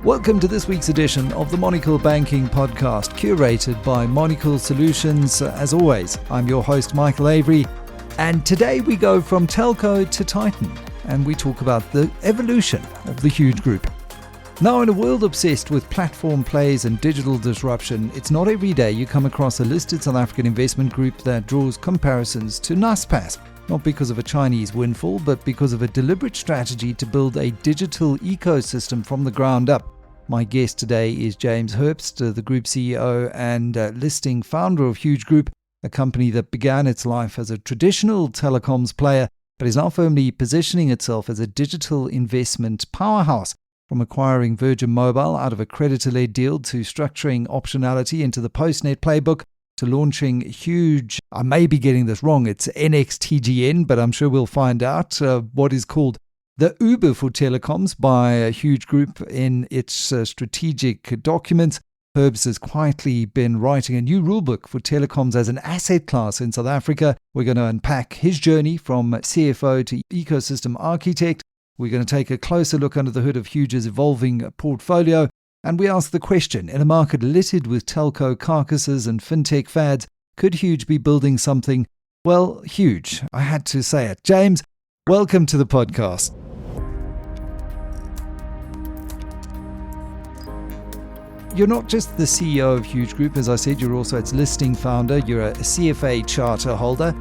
Welcome to this week's edition of the Monocle Banking Podcast, curated by Monocle Solutions. As always, I'm your host, Michael Avery, and today we go from telco to Titan, and we talk about the evolution of the Huge Group. Now, in a world obsessed with platform plays and digital disruption, it's not every day you come across a listed South African investment group that draws comparisons to Naspers. Not because of a Chinese windfall, but because of a deliberate strategy to build a digital ecosystem from the ground up. My guest today is James Herbst, the Group CEO and listing founder of Huge Group, a company that began its life as a traditional telecoms player, but is now firmly positioning itself as a digital investment powerhouse. From acquiring Virgin Mobile out of a creditor-led deal to structuring optionality into the Postnet playbook, to launching Huge, I may be getting this wrong, it's NXTGN, but I'm sure we'll find out, what is called the Uber for telecoms by a Huge Group in its strategic documents. Herbst has quietly been writing a new rulebook for telecoms as an asset class in South Africa. We're going to unpack his journey from CFO to ecosystem architect. We're going to take a closer look under the hood of Huge's evolving portfolio. And we ask the question, in a market littered with telco carcasses and fintech fads, could Huge be building something, well, huge? I had to say it. James, welcome to the podcast. You're not just the CEO of Huge Group, as I said, you're also its listing founder, you're a CFA charter holder.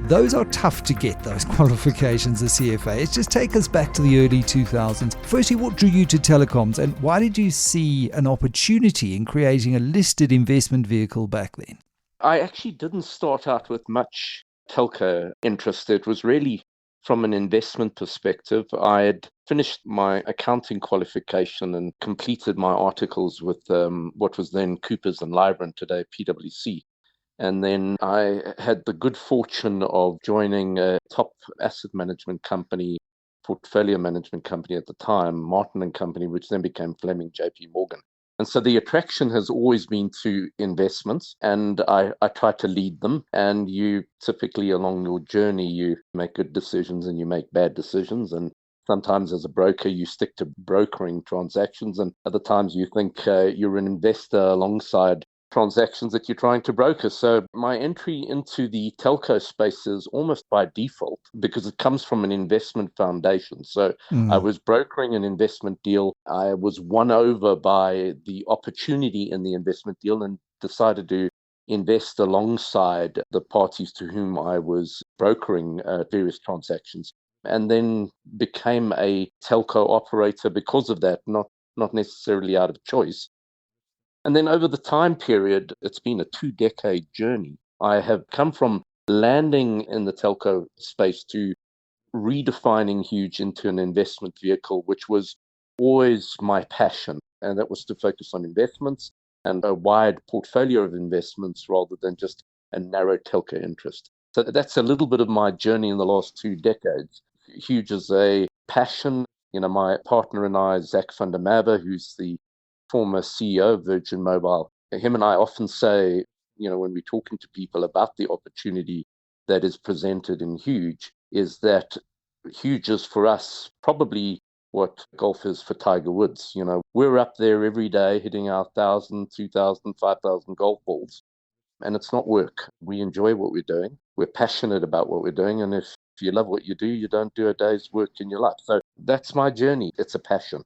Those are tough to get, those qualifications as CFA. Just take us back to the early 2000s. Firstly, what drew you to telecoms, and why did you see an opportunity in creating a listed investment vehicle back then? I actually didn't start out with much telco interest. It was really from an investment perspective. I had finished my accounting qualification and completed my articles with what was then Coopers and Lyra, today PwC. And then I had the good fortune of joining a top asset management company, portfolio management company at the time, Martin & Company, which then became Fleming JP Morgan. And so the attraction has always been to investments, and I try to lead them. And you typically along your journey, you make good decisions and you make bad decisions. And sometimes as a broker, you stick to brokering transactions, and other times you think you're an investor alongside transactions that you're trying to broker. So my entry into the telco space is almost by default because it comes from an investment foundation. So I was brokering an investment deal. I was won over by the opportunity in the investment deal and decided to invest alongside the parties to whom I was brokering various transactions, and then became a telco operator because of that, not necessarily out of choice. And then over the time period, it's been a 2-decade journey. I have come from landing in the telco space to redefining Huge into an investment vehicle, which was always my passion. And that was to focus on investments and a wide portfolio of investments rather than just a narrow telco interest. So that's a little bit of my journey in the last 2 decades. Huge is a passion. My partner and I, Zach van der Merwe, who's the former CEO of Virgin Mobile, him and I often say, when we're talking to people about the opportunity that is presented in Huge, is that Huge is for us probably what golf is for Tiger Woods. We're up there every day hitting our 1,000, 2,000, 5,000 golf balls, and it's not work. We enjoy what we're doing. We're passionate about what we're doing, and if you love what you do, you don't do a day's work in your life. So that's my journey. It's a passion.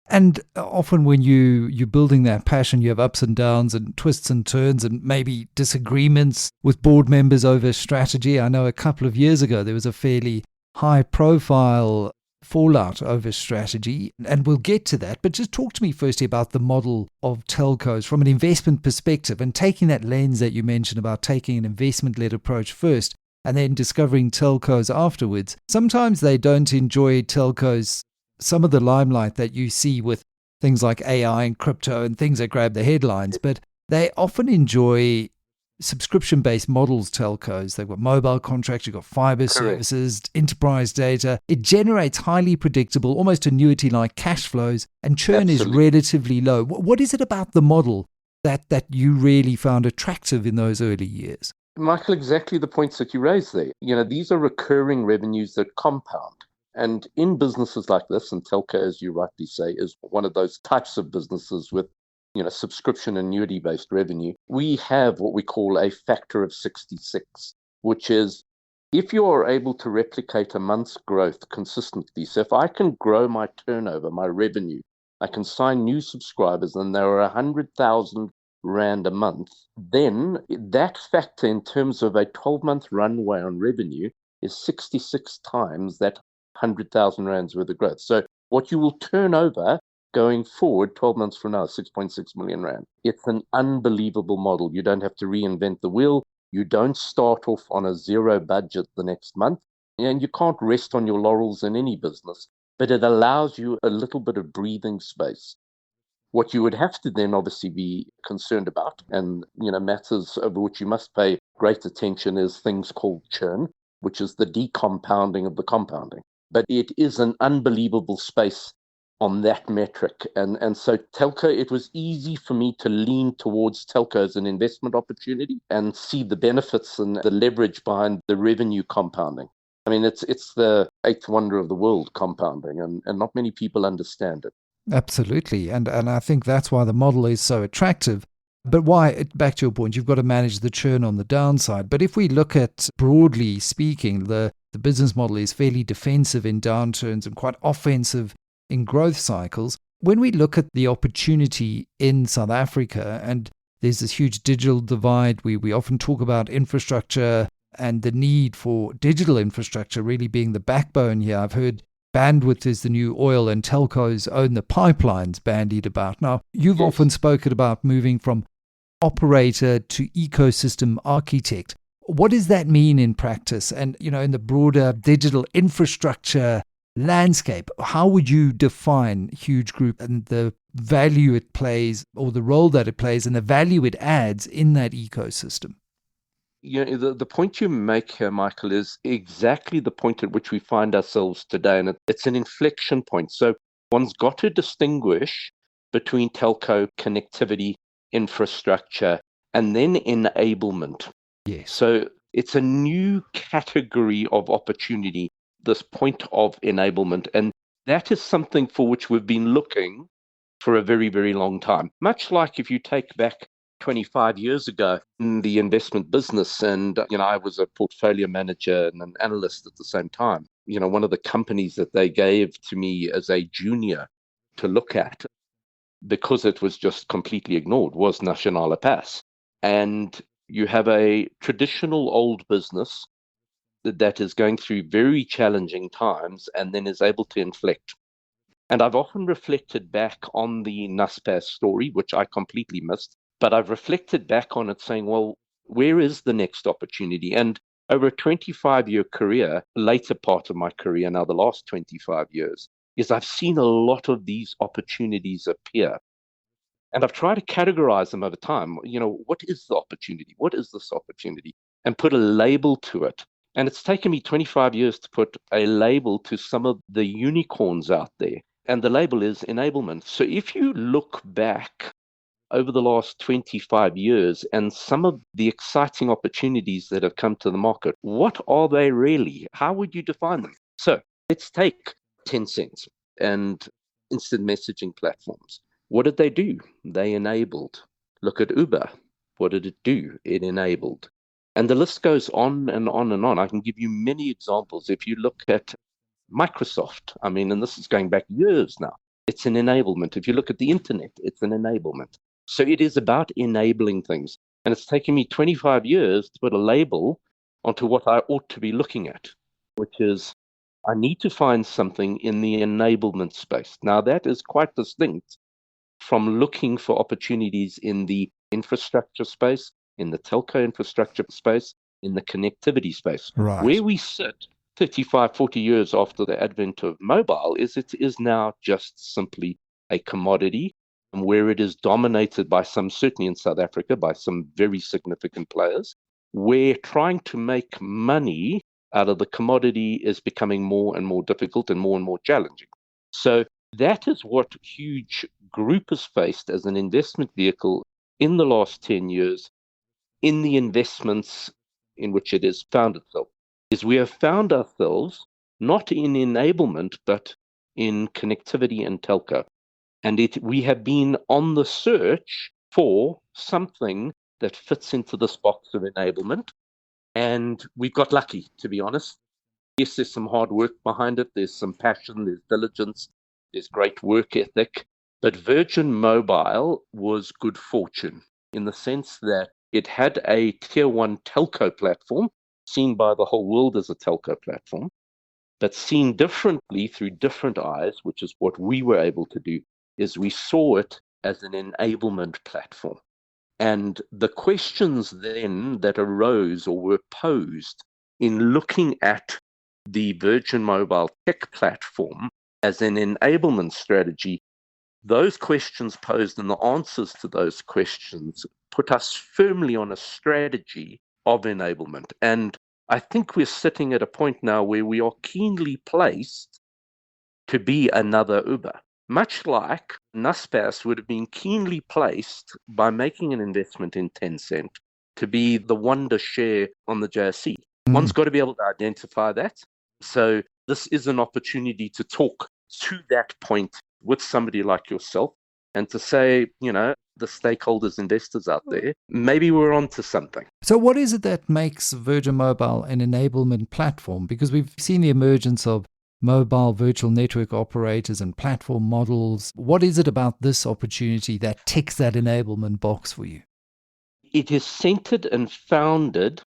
And often when you're building that passion, you have ups and downs and twists and turns and maybe disagreements with board members over strategy. I know a couple of years ago there was a fairly high-profile fallout over strategy, and we'll get to that. But just talk to me firstly about the model of telcos from an investment perspective and taking that lens that you mentioned about taking an investment-led approach first and then discovering telcos afterwards. Sometimes they don't enjoy telcos some of the limelight that you see with things like AI and crypto and things that grab the headlines, but they often enjoy subscription-based models, telcos. They've got mobile contracts, you've got fiber services, enterprise data. It generates highly predictable, almost annuity-like cash flows, and churn is relatively low. What is it about the model that you really found attractive in those early years? Michael, exactly the points that you raised there. These are recurring revenues that compound. And in businesses like this, and telco, as you rightly say, is one of those types of businesses with subscription annuity-based revenue, we have what we call a factor of 66, which is if you are able to replicate a month's growth consistently. So if I can grow my turnover, my revenue, I can sign new subscribers, and there are 100,000 Rand a month, then that factor in terms of a 12-month runway on revenue is 66 times that 100,000 Rands worth of growth. So what you will turn over going forward 12 months from now, 6.6 million Rand. It's an unbelievable model. You don't have to reinvent the wheel. You don't start off on a zero budget the next month. And you can't rest on your laurels in any business, but it allows you a little bit of breathing space. What you would have to then obviously be concerned about, and matters over which you must pay great attention, is things called churn, which is the decompounding of the compounding. But it is an unbelievable space on that metric. And so telco, it was easy for me to lean towards telco as an investment opportunity and see the benefits and the leverage behind the revenue compounding. I mean, it's the eighth wonder of the world, compounding, and not many people understand it. Absolutely. And I think that's why the model is so attractive. But why, back to your point, you've got to manage the churn on the downside. But if we look at, broadly speaking, the business model is fairly defensive in downturns and quite offensive in growth cycles. When we look at the opportunity in South Africa, and there's this huge digital divide, we often talk about infrastructure and the need for digital infrastructure really being the backbone here. I've heard bandwidth is the new oil, and telcos own the pipelines bandied about. Now, you've often spoken about moving from operator to ecosystem architect. What does that mean in practice? And, in the broader digital infrastructure landscape, how would you define Huge Group and the value it plays, or the role that it plays and the value it adds in that ecosystem? The point you make here, Michael, is exactly the point at which we find ourselves today. And it's an inflection point. So one's got to distinguish between telco, connectivity, infrastructure, and then enablement. Yes. So it's a new category of opportunity, this point of enablement. And that is something for which we've been looking for a very, very long time. Much like if you take back 25 years ago in the investment business, and I was a portfolio manager and an analyst at the same time. One of the companies that they gave to me as a junior to look at, because it was just completely ignored, was Nasionale Pass. And you have a traditional old business that is going through very challenging times and then is able to inflect. And I've often reflected back on the Naspers story, which I completely missed, but I've reflected back on it saying, well, where is the next opportunity? And over a 25-year career, later part of my career, now the last 25 years, is I've seen a lot of these opportunities appear. And I've tried to categorize them over time. What is the opportunity? What is this opportunity? And put a label to it. And it's taken me 25 years to put a label to some of the unicorns out there. And the label is enablement. So if you look back over the last 25 years and some of the exciting opportunities that have come to the market, what are they really? How would you define them? So let's take Tencent and instant messaging platforms. What did they do? They enabled. Look at Uber. What did it do? It enabled. And the list goes on and on and on. I can give you many examples. If you look at Microsoft, and this is going back years now, it's an enablement. If you look at the internet, it's an enablement. So it is about enabling things. And it's taken me 25 years to put a label onto what I ought to be looking at, which is I need to find something in the enablement space. Now, that is quite distinct from looking for opportunities in the infrastructure space, in the telco infrastructure space, in the connectivity space. Right. Where we sit 35, 40 years after the advent of mobile is it is now just simply a commodity, and where it is dominated by some, certainly in South Africa, by some very significant players, where trying to make money out of the commodity is becoming more and more difficult and more challenging. So that is what Huge Group has faced as an investment vehicle in the last 10 years in the investments in which it has found itself, is we have found ourselves not in enablement, but in connectivity and telco. And we have been on the search for something that fits into this box of enablement. And we got lucky, to be honest. Yes, there's some hard work behind it. There's some passion, there's diligence, there's great work ethic. But Virgin Mobile was good fortune in the sense that it had a tier one telco platform, seen by the whole world as a telco platform, but seen differently through different eyes, which is what we were able to do, is we saw it as an enablement platform. And the questions then that arose or were posed in looking at the Virgin Mobile tech platform as an enablement strategy, those questions posed and the answers to those questions put us firmly on a strategy of enablement. And I think we're sitting at a point now where we are keenly placed to be another Uber. Much like Naspers would have been keenly placed by making an investment in Tencent to be the wonder share on the JSE. One's got to be able to identify that. So this is an opportunity to talk to that point with somebody like yourself and to say, the stakeholders, investors out there, maybe we're onto something. So what is it that makes Virgin Mobile an enablement platform? Because we've seen the emergence of mobile virtual network operators and platform models. What is it about this opportunity that ticks that enablement box for you? It is centered and founded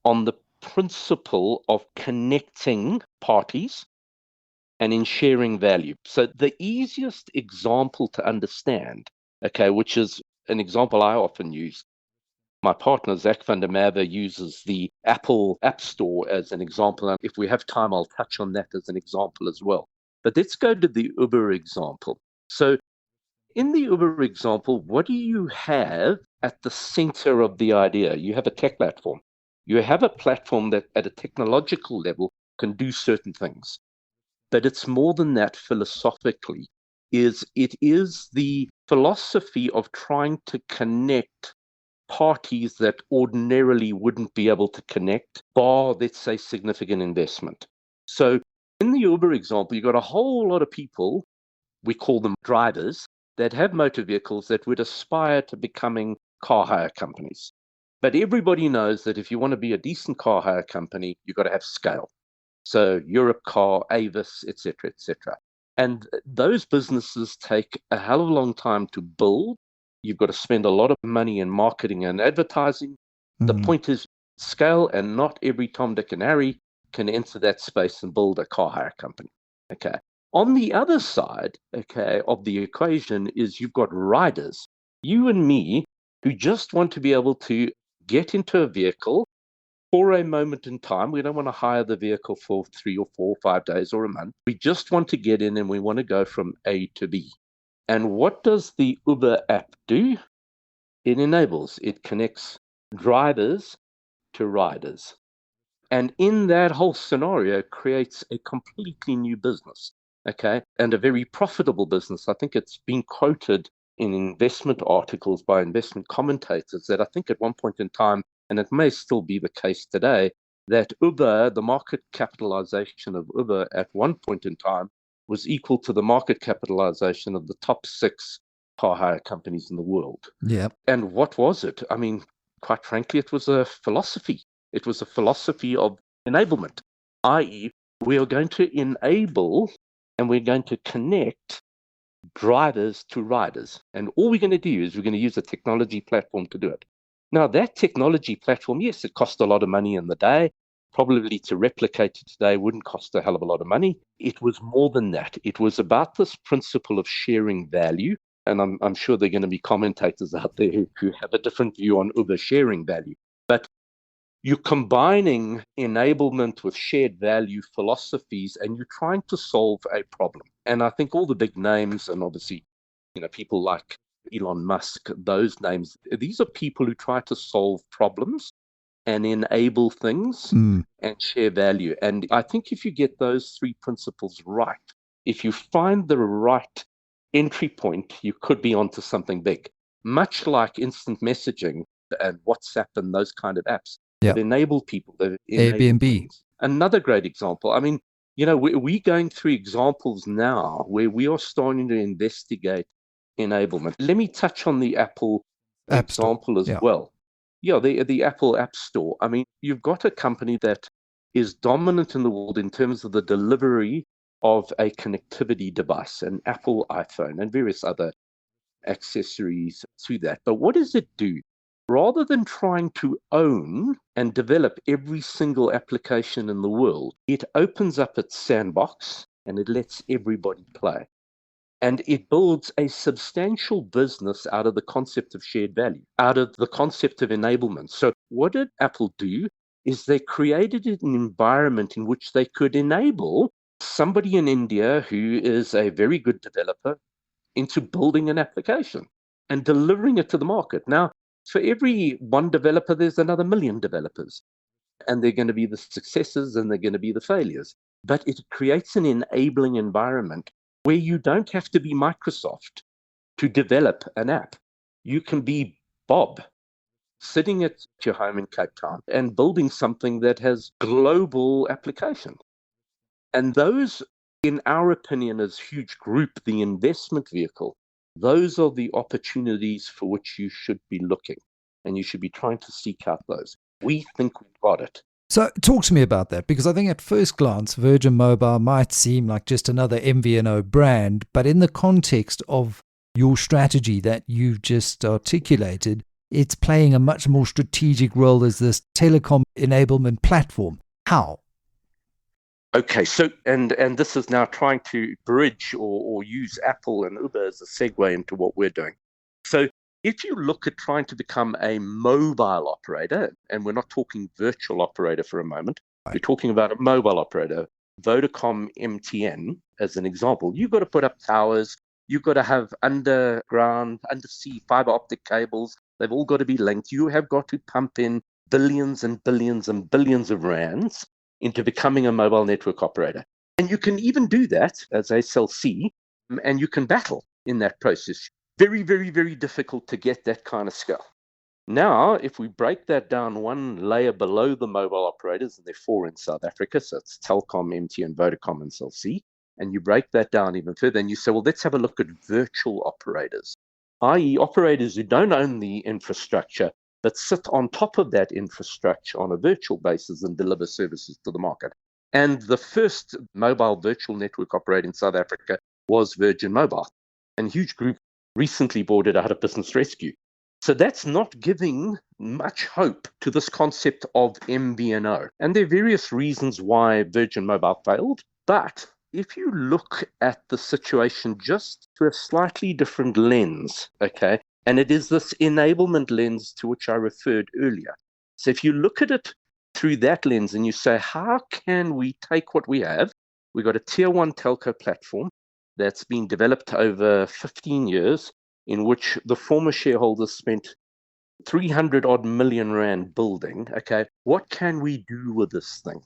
on the principle of connecting parties and in sharing value. So the easiest example to understand, which is an example I often use, my partner, Zach van der Merwe, uses the Apple App Store as an example. And if we have time, I'll touch on that as an example as well. But let's go to the Uber example. So in the Uber example, what do you have at the center of the idea? You have a tech platform. You have a platform that at a technological level can do certain things. But it's more than that philosophically. It is the philosophy of trying to connect parties that ordinarily wouldn't be able to connect, bar, let's say, significant investment. So in the Uber example, you've got a whole lot of people, we call them drivers, that have motor vehicles that would aspire to becoming car hire companies. But everybody knows that if you want to be a decent car hire company, you've got to have scale. So Europcar, Avis, etc., etc. And those businesses take a hell of a long time to build. You've got to spend a lot of money in marketing and advertising. The point is scale, and not every Tom, Dick, and Harry can enter that space and build a car hire company. Okay. On the other side, of the equation is you've got riders, you and me, who just want to be able to get into a vehicle for a moment in time. We don't want to hire the vehicle for 3 or 4 or 5 days or a month. We just want to get in and we want to go from A to B. And what does the Uber app do? It enables, it connects drivers to riders. And in that whole scenario, creates a completely new business, and a very profitable business. I think it's been quoted in investment articles by investment commentators that I think at one point in time, and it may still be the case today, that Uber, the market capitalization of Uber at one point in time, was equal to the market capitalization of the top 6 car hire companies in the world. Yeah. And what was it? I mean, quite frankly, it was a philosophy. It was a philosophy of enablement, i.e., we are going to enable and we're going to connect drivers to riders. And all we're going to do is we're going to use a technology platform to do it. Now, that technology platform, yes, it cost a lot of money in the day. Probably to replicate it today wouldn't cost a hell of a lot of money. It was more than that. It was about this principle of sharing value. And I'm sure there are going to be commentators out there who have a different view on Uber sharing value. But you're combining enablement with shared value philosophies, and you're trying to solve a problem. And I think all the big names, and obviously, people like Elon Musk, those names, these are people who try to solve problems and enable things and share value. And I think if you get those 3 principles right, if you find the right entry point, you could be onto something big. Much like instant messaging and WhatsApp and those kind of apps. They've enabled people. They've enabled Airbnb. things. Another great example. I mean, we're going through examples now where we are starting to investigate enablement. Let me touch on the Apple App Store. example as Yeah. well. Yeah, the Apple App Store. I mean, you've got a company that is dominant in the world in terms of the delivery of a connectivity device, an Apple iPhone, and various other accessories to that. But what does it do? Rather than trying to own and develop every single application in the world, it opens up its sandbox and it lets everybody play. And it builds a substantial business out of the concept of shared value, out of the concept of enablement. So what did Apple do is they created an environment in which they could enable somebody in India who is a very good developer into building an application and delivering it to the market. Now, for every one developer, there's another million developers, and they're going to be the successes and they're going to be the failures. But it creates an enabling environment where you don't have to be Microsoft to develop an app. You can be Bob sitting at your home in Cape Town and building something that has global application. And those, in our opinion, as huge group, the investment vehicle, those are the opportunities for which you should be looking, and you should be trying to seek out those. We think we've got it. So talk to me about that, because I think at first glance, Virgin Mobile might seem like just another MVNO brand, but in the context of your strategy that you've just articulated, it's playing a much more strategic role as this telecom enablement platform. How? Okay, so and this is now trying to bridge or use Apple and Uber as a segue into what we're doing. So if you look at trying to become a mobile operator, and we're not talking virtual operator for a moment, Right. we're talking about a mobile operator, Vodacom MTN as an example, you've got to put up towers, you've got to have underground, undersea fiber optic cables, they've all got to be linked, you have got to pump in billions and billions and billions of rands into becoming a mobile network operator. And you can even do that as a SLC, and you can battle in that process. Very, very, very difficult to get that kind of scale. Now, if we break that down one layer below the mobile operators, and there are four in South Africa, so it's Telkom, MTN, Vodacom, and Cell C, and you break that down even further, and you say, well, let's have a look at virtual operators, i.e. operators who don't own the infrastructure, but sit on top of that infrastructure on a virtual basis and deliver services to the market. And the first mobile virtual network operator in South Africa was Virgin Mobile. And Huge Group recently bought it out of Business Rescue. So that's not giving much hope to this concept of MVNO. And there are various reasons why Virgin Mobile failed. But if you look at the situation just through a slightly different lens, okay, and it is this enablement lens to which I referred earlier. So if you look at it through that lens and you say, how can we take what we have? We've got a tier one telco platform that's been developed over 15 years, in which the former shareholders spent 300 odd million rand building. Okay, what can we do with this thing?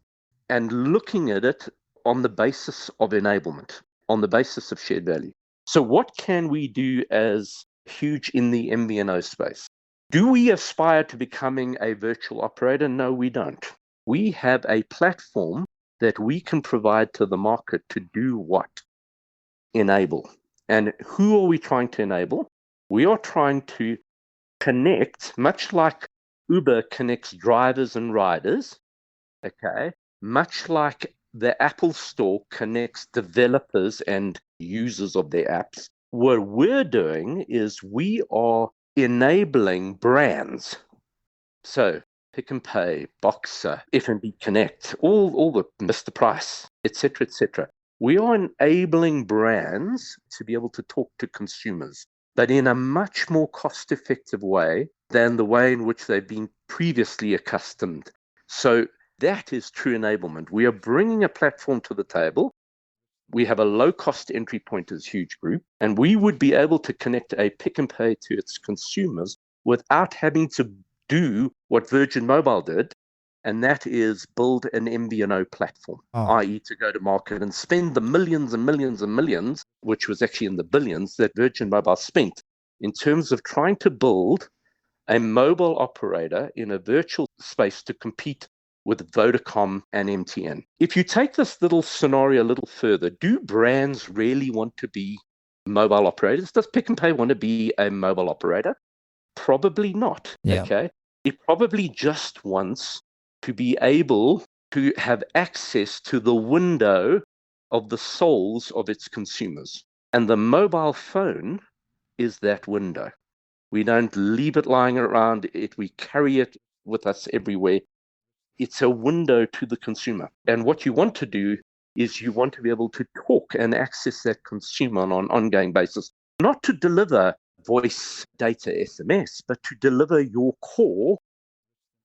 And looking at it on the basis of enablement, on the basis of shared value. So what can we do as Huge in the MVNO space? Do we aspire to becoming a virtual operator? No, we don't. We have a platform that we can provide to the market to do what? Enable. And who are we trying to enable? We are trying to connect, much like Uber connects drivers and riders, okay, much like the Apple Store connects developers and users of their apps. What we're doing is we are enabling brands. So Pick and Pay, Boxer, F&B Connect, all the Mr. Price, etc., etc. We are enabling brands to be able to talk to consumers, but in a much more cost-effective way than the way in which they've been previously accustomed. So that is true enablement. We are bringing a platform to the table. We have a low-cost entry point as Huge Group, and we would be able to connect a Pick and Pay to its consumers without having to do what Virgin Mobile did, and that is build an MVNO platform, i.e. to go to market and spend the millions and millions and millions, which was actually in the billions, that Virgin Mobile spent in terms of trying to build a mobile operator in a virtual space to compete with Vodacom and MTN. If you take this little scenario a little further, do brands really want to be mobile operators? Does Pick and Pay want to be a mobile operator? Probably not. Yeah. Okay. It probably just wants to be able to have access to the window of the souls of its consumers. And the mobile phone is that window. We don't leave it lying around it. We carry it with us everywhere. It's a window to the consumer. And what you want to do is you want to be able to talk and access that consumer on an ongoing basis, not to deliver voice, data, SMS, but to deliver your core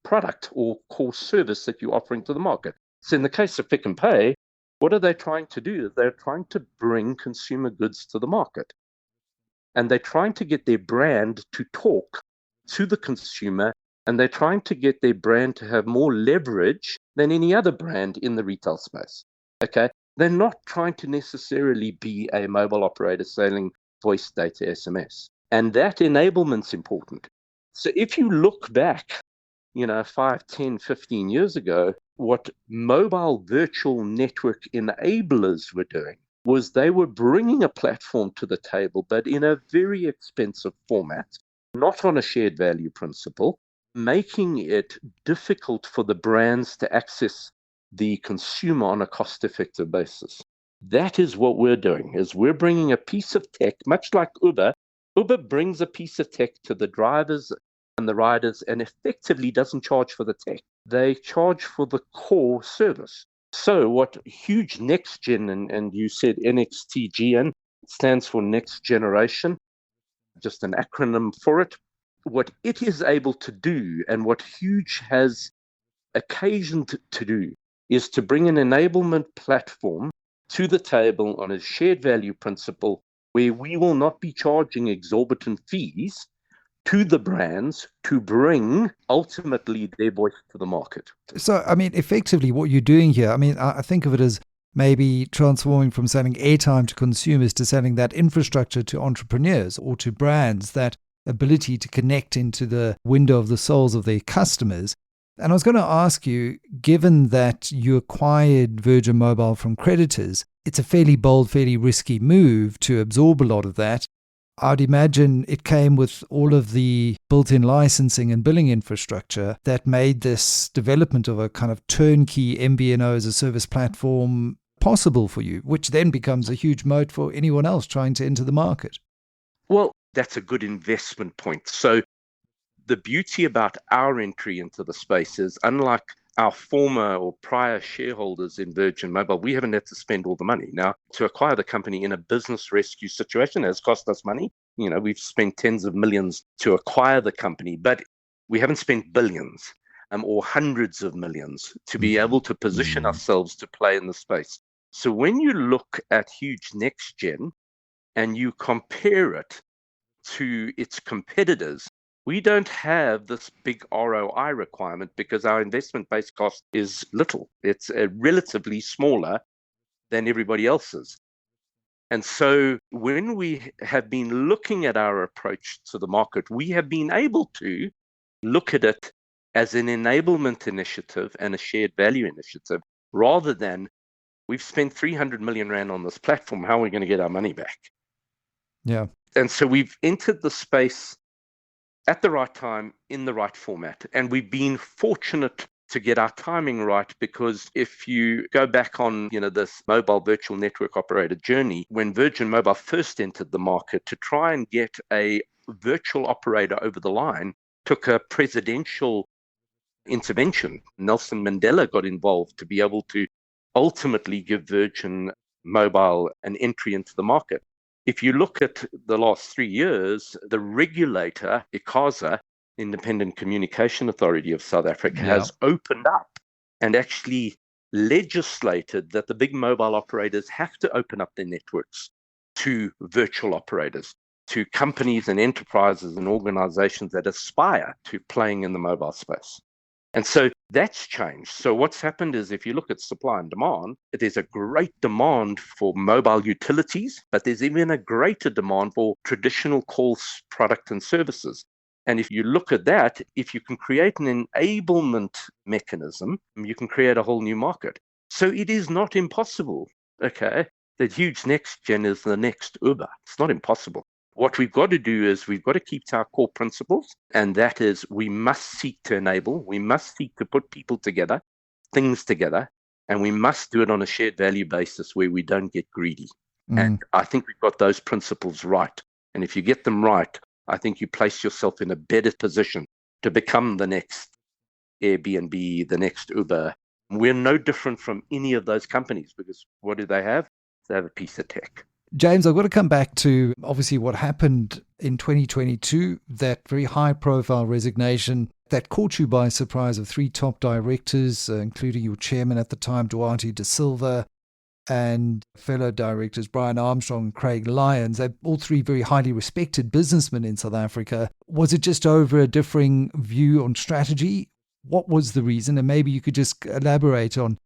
product or core service that you're offering to the market. So in the case of Pick and Pay, what are they trying to do? They're trying to bring consumer goods to the market. And they're trying to get their brand to talk to the consumer, and they're trying to get their brand to have more leverage than any other brand in the retail space. Okay? They're not trying to necessarily be a mobile operator selling voice, data, SMS. And that enablement's important. So if you look back, 5, 10, 15 years ago, what mobile virtual network enablers were doing was they were bringing a platform to the table, but in a very expensive format, not on a shared value principle, making it difficult for the brands to access the consumer on a cost-effective basis. That is what we're doing, is we're bringing a piece of tech, much like Uber. Uber brings a piece of tech to the drivers and the riders and effectively doesn't charge for the tech. They charge for the core service. So what huge NXTGN, and you said NXTGN, stands for next generation, just an acronym for it. What it is able to do and what Huge has occasioned to do is to bring an enablement platform to the table on a shared value principle where we will not be charging exorbitant fees to the brands to bring ultimately their voice to the market. So, effectively what you're doing here, I think of it as maybe transforming from selling airtime to consumers to selling that infrastructure to entrepreneurs or to brands, that ability to connect into the window of the souls of their customers. And I was going to ask you, given that you acquired Virgin Mobile from creditors, it's a fairly bold, fairly risky move to absorb a lot of that. I'd imagine it came with all of the built-in licensing and billing infrastructure that made this development of a kind of turnkey MVNO as a service platform possible for you, which then becomes a huge moat for anyone else trying to enter the market. Well, that's a good investment point. So the beauty about our entry into the space is, unlike our former or prior shareholders in Virgin Mobile, we haven't had to spend all the money. Now, to acquire the company in a business rescue situation has cost us money. We've spent tens of millions to acquire the company, but we haven't spent billions or hundreds of millions to be able to position ourselves to play in the space. So when you look at Huge NextGen and you compare it to its competitors, we don't have this big ROI requirement because our investment-based cost is little. It's relatively smaller than everybody else's. And so when we have been looking at our approach to the market, we have been able to look at it as an enablement initiative and a shared value initiative, rather than we've spent 300 million rand on this platform, how are we going to get our money back? Yeah. And so we've entered the space at the right time, in the right format. And we've been fortunate to get our timing right, because if you go back on, this mobile virtual network operator journey, when Virgin Mobile first entered the market, to try and get a virtual operator over the line took a presidential intervention. Nelson Mandela got involved to be able to ultimately give Virgin Mobile an entry into the market. If you look at the last 3 years, the regulator, ICASA, Independent Communication Authority of South Africa, has opened up and actually legislated that the big mobile operators have to open up their networks to virtual operators, to companies and enterprises and organizations that aspire to playing in the mobile space. And so that's changed. So what's happened is, if you look at supply and demand, there's a great demand for mobile utilities, but there's even a greater demand for traditional calls, product and services. And if you look at that, if you can create an enablement mechanism, you can create a whole new market. So it is not impossible, okay, that huge NXTGN is the next Uber. It's not impossible. What we've got to do is we've got to keep to our core principles, and that is we must seek to enable, we must seek to put people together, things together, and we must do it on a shared value basis where we don't get greedy. And I think we've got those principles right. And if you get them right, I think you place yourself in a better position to become the next Airbnb, the next Uber. We're no different from any of those companies because what do they have? They have a piece of tech. James, I've got to come back to obviously what happened in 2022, that very high profile resignation that caught you by surprise of three top directors, including your chairman at the time, Duarte De Silva, and fellow directors Brian Armstrong and Craig Lyons. They're all three very highly respected businessmen in South Africa. Was it just over a differing view on strategy? What was the reason? And maybe you could just elaborate on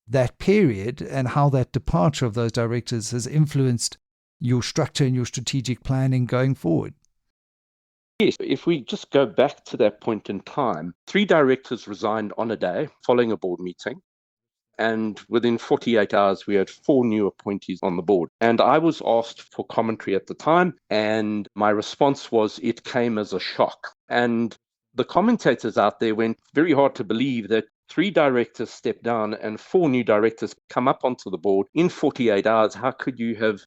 that period and how that departure of those directors has influenced your structure and your strategic planning going forward. Yes, if we just go back to that point in time, three directors resigned on a day following a board meeting. And within 48 hours, we had four new appointees on the board. And I was asked for commentary at the time. And my response was, it came as a shock. And the commentators out there went very hard to believe that three directors stepped down and four new directors come up onto the board in 48 hours. How could you have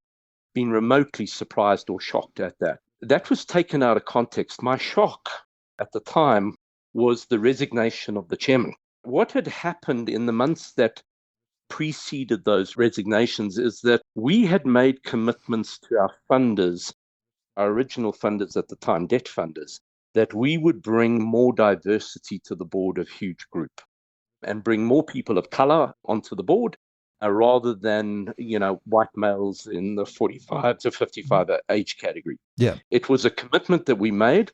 been remotely surprised or shocked at that? That was taken out of context. My shock at the time was the resignation of the chairman. What had happened in the months that preceded those resignations is that we had made commitments to our funders, our original funders at the time, debt funders, that we would bring more diversity to the board of Huge Group and bring more people of color onto the board rather than, white males in the 45 to 55 age category. Yeah. It was a commitment that we made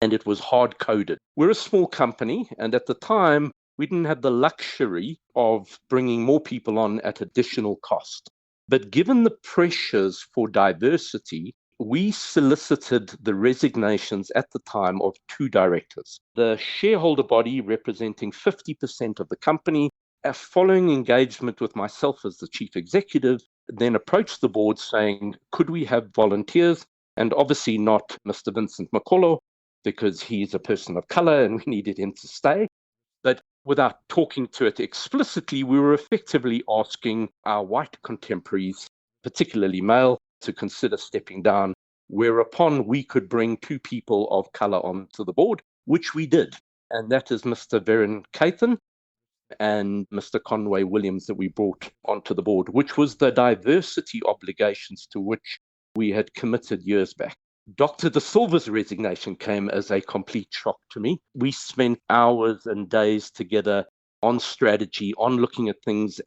and it was hard coded. We're a small company, and at the time, we didn't have the luxury of bringing more people on at additional cost. But given the pressures for diversity, we solicited the resignations at the time of two directors. The shareholder body representing 50% of the company, following engagement with myself as the chief executive, then approached the board saying, could we have volunteers? And obviously not Mr. Vincent Makolo, because he's a person of color and we needed him to stay. But without talking to it explicitly, we were effectively asking our white contemporaries, particularly male, to consider stepping down, whereupon we could bring two people of color onto the board, which we did. And that is Mr. Veron Cathan and Mr. Conway Williams that we brought onto the board, which was the diversity obligations to which we had committed years back. Dr. De Silva's resignation came as a complete shock to me. We spent hours and days together on strategy, on looking at things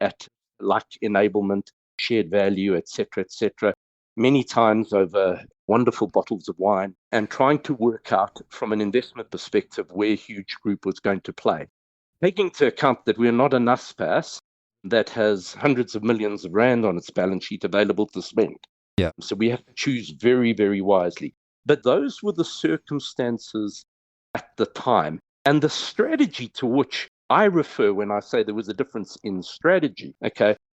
like enablement, shared value, etc., many times over wonderful bottles of wine, and trying to work out from an investment perspective where Huge Group was going to play. Taking into account that we're not a NASPAS that has hundreds of millions of rand on its balance sheet available to spend. Yeah. So we have to choose very, very wisely. But those were the circumstances at the time. And the strategy to which I refer when I say there was a difference in strategy,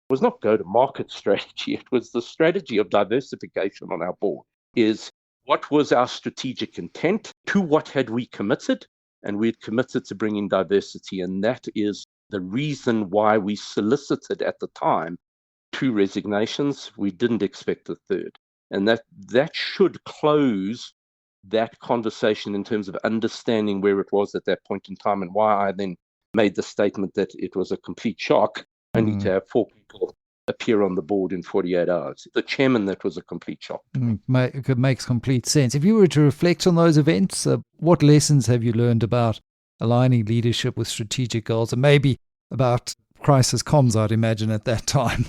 was not go-to-market strategy. It was the strategy of diversification on our board. Is what was our strategic intent? To what had we committed? And we had committed to bringing diversity. And that is the reason why we solicited at the time two resignations. We didn't expect a third. And that should close that conversation in terms of understanding where it was at that point in time and why I then made the statement that it was a complete shock only to have four people appear on the board in 48 hours. The chairman, that was a complete shock. It makes complete sense. If you were to reflect on those events, what lessons have you learned about aligning leadership with strategic goals and maybe about crisis comms, I'd imagine, at that time?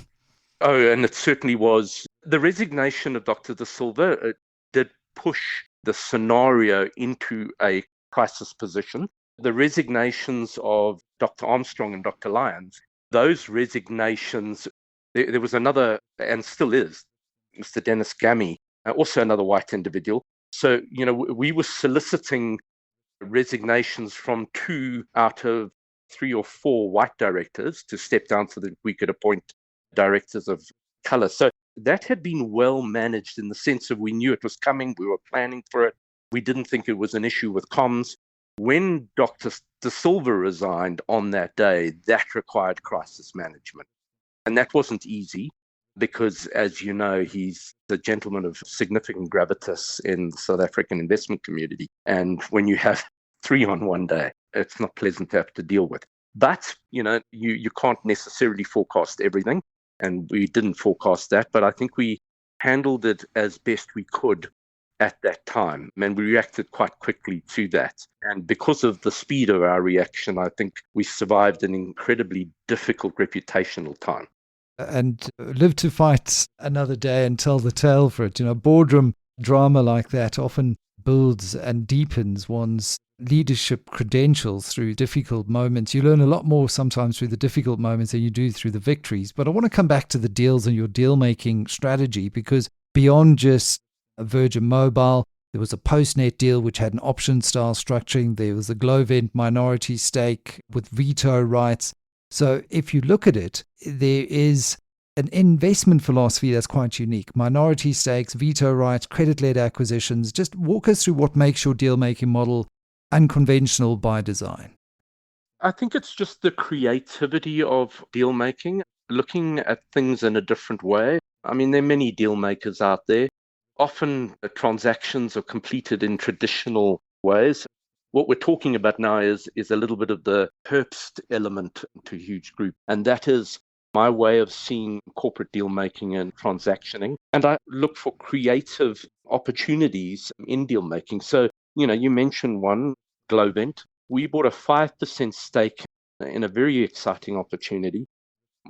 Oh, and it certainly was. The resignation of Dr. De Silva did push the scenario into a crisis position. The resignations of Dr. Armstrong and Dr. Lyons, those resignations, there was another, and still is, Mr. Dennis Gammy, also another white individual. So, we were soliciting resignations from 2 out of 3 or 4 white directors to step down so that we could appoint directors of color. So that had been well managed in the sense of we knew it was coming, we were planning for it. We didn't think it was an issue with comms. When Dr. De Silva resigned on that day, that required crisis management. And that wasn't easy because, as you know, he's a gentleman of significant gravitas in the South African investment community. And when you have 3 on one day, it's not pleasant to have to deal with. But, you can't necessarily forecast everything. And we didn't forecast that. But I think we handled it as best we could at that time. And we reacted quite quickly to that. And because of the speed of our reaction, I think we survived an incredibly difficult reputational time. And live to fight another day and tell the tale for it. Boardroom drama like that often builds and deepens one's leadership credentials through difficult moments. You learn a lot more sometimes through the difficult moments than you do through the victories. But I want to come back to the deals and your deal-making strategy, because beyond just Virgin Mobile, there was a Postnet deal which had an option-style structuring. There was a Globent minority stake with veto rights. So if you look at it, there is an investment philosophy that's quite unique. Minority stakes, veto rights, credit-led acquisitions. Just walk us through what makes your deal-making model unconventional by design. I think it's just the creativity of deal making, looking at things in a different way. I mean, there are many deal makers out there. Often the transactions are completed in traditional ways. What we're talking about now is a little bit of the Herbst element to Huge Group. And that is my way of seeing corporate deal making and transactioning. And I look for creative opportunities in deal making. So, you mentioned one, Globent. We bought a 5% stake in a very exciting opportunity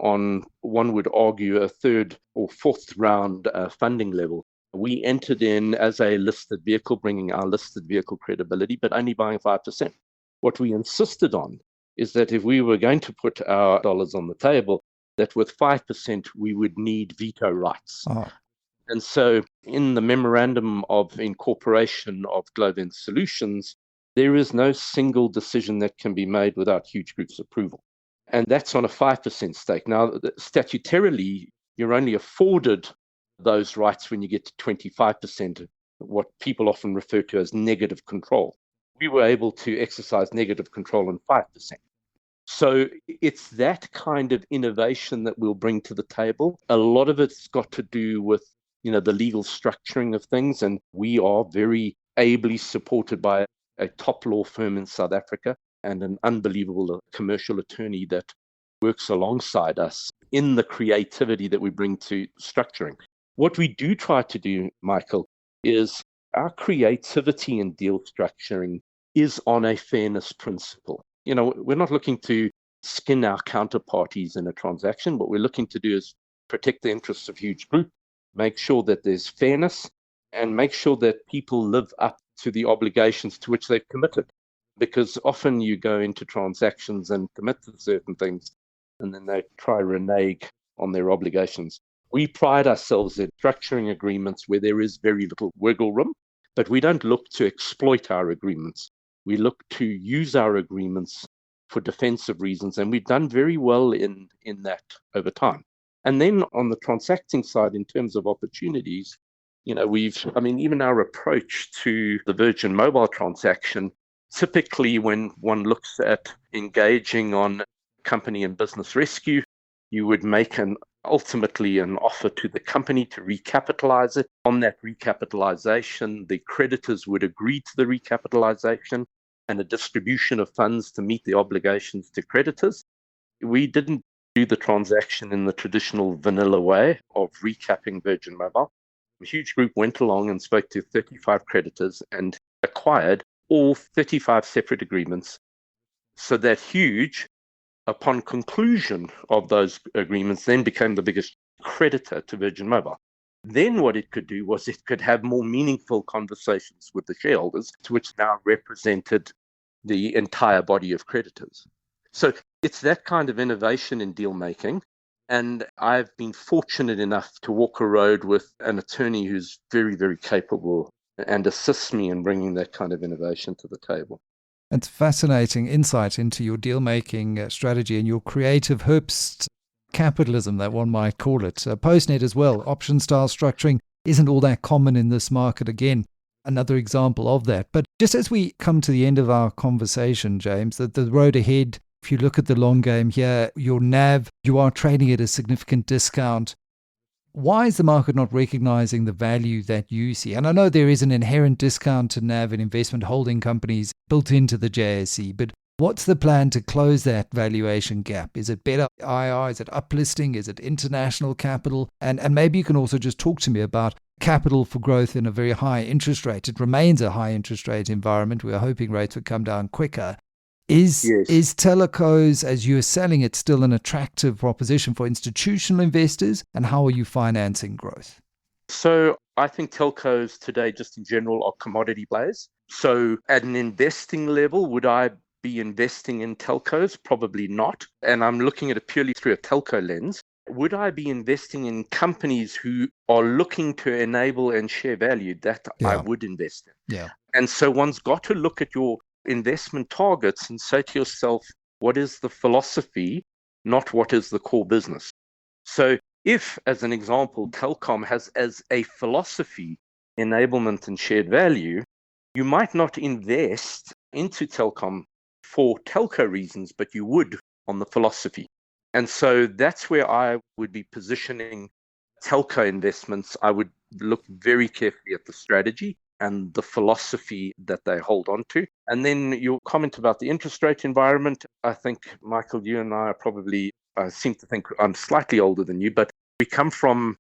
on, one would argue, a 3rd or 4th round funding level. We entered in as a listed vehicle, bringing our listed vehicle credibility, but only buying 5%. What we insisted on is that if we were going to put our dollars on the table, that with 5%, we would need veto rights. Oh. And so in the memorandum of incorporation of Globent Solutions, there is no single decision that can be made without Huge Group's approval. And that's on a 5% stake. Now, statutorily, you're only afforded those rights when you get to 25%, what people often refer to as negative control. We were able to exercise negative control on 5%. So it's that kind of innovation that we'll bring to the table. A lot of it's got to do with, the legal structuring of things. And we are very ably supported by a top law firm in South Africa and an unbelievable commercial attorney that works alongside us in the creativity that we bring to structuring. What we do try to do, Michael, is our creativity in deal structuring is on a fairness principle. We're not looking to skin our counterparties in a transaction. What we're looking to do is protect the interests of Huge Group, make sure that there's fairness, and make sure that people live up to the obligations to which they've committed. Because often you go into transactions and commit to certain things, and then they try renege on their obligations. We pride ourselves in structuring agreements where there is very little wiggle room, but we don't look to exploit our agreements. We look to use our agreements for defensive reasons, and we've done very well in that over time. And then on the transacting side, in terms of opportunities, even our approach to the Virgin Mobile transaction, typically when one looks at engaging on company and business rescue, you would make ultimately an offer to the company to recapitalize it. On that recapitalization, the creditors would agree to the recapitalization and a distribution of funds to meet the obligations to creditors. We didn't do the transaction in the traditional vanilla way of recapping Virgin Mobile. A Huge Group went along and spoke to 35 creditors and acquired all 35 separate agreements, so that Huge, upon conclusion of those agreements, then became the biggest creditor to Virgin Mobile. Then what it could do was it could have more meaningful conversations with the shareholders, which now represented the entire body of creditors. So it's that kind of innovation in deal making. And I've been fortunate enough to walk a road with an attorney who's very, very capable and assists me in bringing that kind of innovation to the table. It's fascinating insight into your deal-making strategy and your creative Herbst capitalism, that one might call it. Postnet as well, option-style structuring isn't all that common in this market. Again, another example of that. But just as we come to the end of our conversation, James, that the road ahead, if you look at the long game here, your NAV, you are trading at a significant discount. Why is the market not recognizing the value that you see? And I know there is an inherent discount to NAV in investment holding companies built into the JSE, but what's the plan to close that valuation gap? Is it better IR? Is it uplisting? Is it international capital? And maybe you can also just talk to me about capital for growth in a very high interest rate. It remains a high interest rate environment. We are hoping rates would come down quicker. Is telecos, as you're selling it, still an attractive proposition for institutional investors? And how are you financing growth? So I think telcos today, just in general, are commodity players. So at an investing level, would I be investing in telcos? Probably not. And I'm looking at it purely through a telco lens. Would I be investing in companies who are looking to enable and share value? That I would invest in. Yeah. And so one's got to look at your investment targets and say to yourself, what is the philosophy, not what is the core business? So if, as an example, telecom has as a philosophy enablement and shared value, you might not invest into telecom for telco reasons, but you would on the philosophy. And so that's where I would be positioning telco investments. I would look very carefully at the strategy and the philosophy that they hold on to. And then your comment about the interest rate environment, I think, Michael, you and I are probably, I seem to think I'm slightly older than you, but we come from,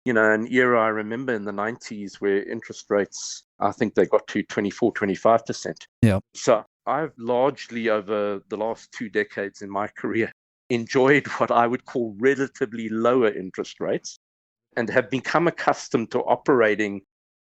an era I remember in the 90s where interest rates, I think they got to 24, 25%. Yeah. So I've largely over the last 2 decades in my career enjoyed what I would call relatively lower interest rates and have become accustomed to operating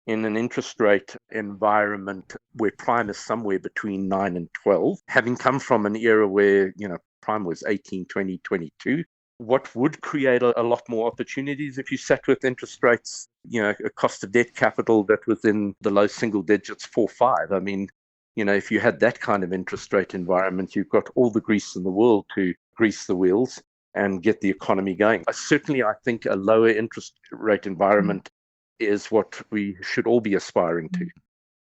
in an interest rate environment where prime is somewhere between 9 and 12, having come from an era where, prime was 18, 20, 22. What would create a lot more opportunities if you sat with interest rates, a cost of debt capital that was in the low single digits, 4, 5. I mean, if you had that kind of interest rate environment, you've got all the grease in the world to grease the wheels and get the economy going. Certainly, I think a lower interest rate environment is what we should all be aspiring to.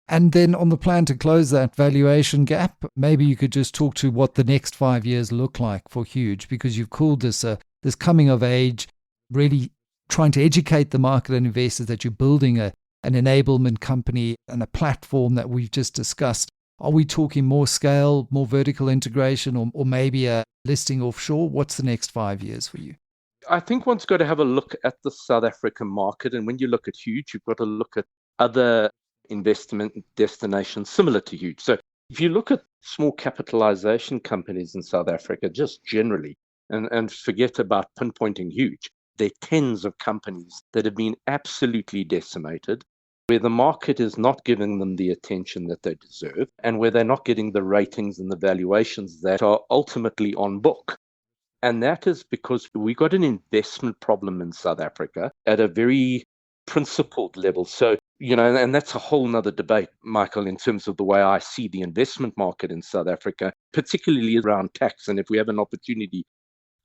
And then on the plan to close that valuation gap, maybe you could just talk to what the next 5 years look like for Huge, because you've called this this coming of age, really trying to educate the market and investors that you're building an enablement company and a platform that we've just discussed. Are we talking more scale, more vertical integration, or maybe a listing offshore? What's the next 5 years for you? I think one's got to have a look at the South African market. And when you look at Huge, you've got to look at other investment destinations similar to Huge. So if you look at small capitalization companies in South Africa, just generally, and forget about pinpointing Huge, there are tens of companies that have been absolutely decimated, where the market is not giving them the attention that they deserve, and where they're not getting the ratings and the valuations that are ultimately on book. And that is because we got an investment problem in South Africa at a very principled level. So, and that's a whole nother debate, Michael, in terms of the way I see the investment market in South Africa, particularly around tax. And if we have an opportunity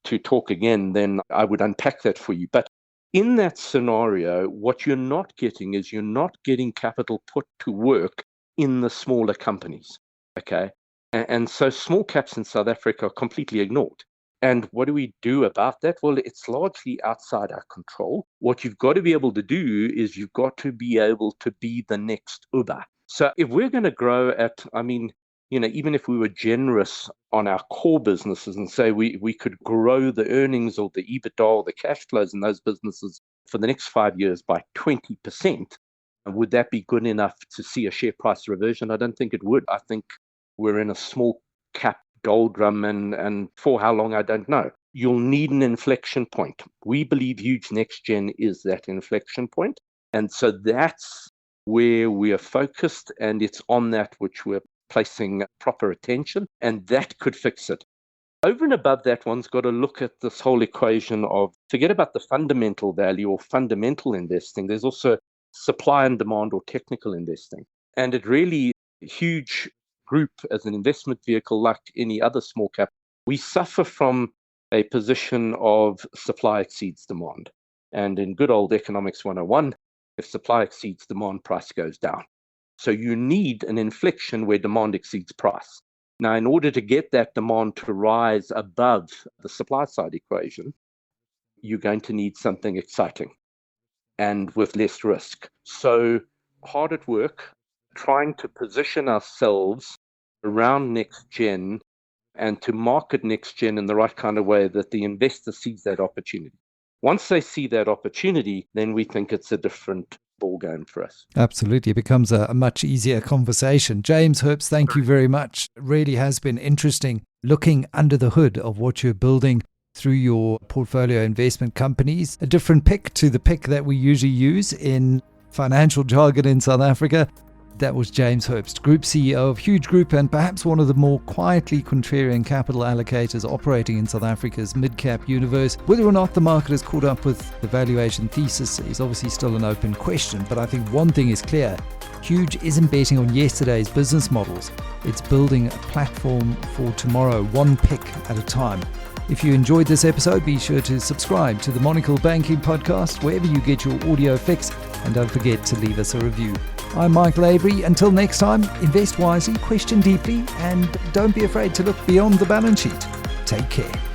to talk again, then I would unpack that for you. But in that scenario, what you're not getting is you're not getting capital put to work in the smaller companies. Okay. And so small caps in South Africa are completely ignored. And what do we do about that? Well, it's largely outside our control. What you've got to be able to do is you've got to be able to be the next Uber. So if we're going to grow at, even if we were generous on our core businesses and say we could grow the earnings or the EBITDA or the cash flows in those businesses for the next 5 years by 20%, would that be good enough to see a share price reversion? I don't think it would. I think we're in a small cap doldrum, and for how long, I don't know. You'll need an inflection point. We believe Huge NXTGN is that inflection point. And so that's where we are focused, and it's on that which we're placing proper attention, and that could fix it. Over and above that, one's got to look at this whole equation of forget about the fundamental value or fundamental investing. There's also supply and demand or technical investing. And it really, huge group as an investment vehicle like any other small cap, we suffer from a position of supply exceeds demand. And in good old economics 101, if supply exceeds demand, price goes down. So you need an inflection where demand exceeds price. Now, in order to get that demand to rise above the supply side equation, you're going to need something exciting and with less risk. So hard at work, trying to position ourselves around NXTGN and to market NXTGN in the right kind of way that the investor sees that opportunity. Once they see that opportunity, then we think it's a different ball game for us. Absolutely. It becomes a much easier conversation. James Herbst, thank you very much. It really has been interesting looking under the hood of what you're building through your portfolio investment companies. A different pick to the pick that we usually use in financial jargon in South Africa. That was James Herbst, Group CEO of Huge Group and perhaps one of the more quietly contrarian capital allocators operating in South Africa's mid-cap universe. Whether or not the market has caught up with the valuation thesis is obviously still an open question, but I think one thing is clear. Huge isn't betting on yesterday's business models. It's building a platform for tomorrow, one pick at a time. If you enjoyed this episode, be sure to subscribe to the Monocle Banking Podcast wherever you get your audio fix, and don't forget to leave us a review. I'm Michael Avery. Until next time, invest wisely, question deeply, and don't be afraid to look beyond the balance sheet. Take care.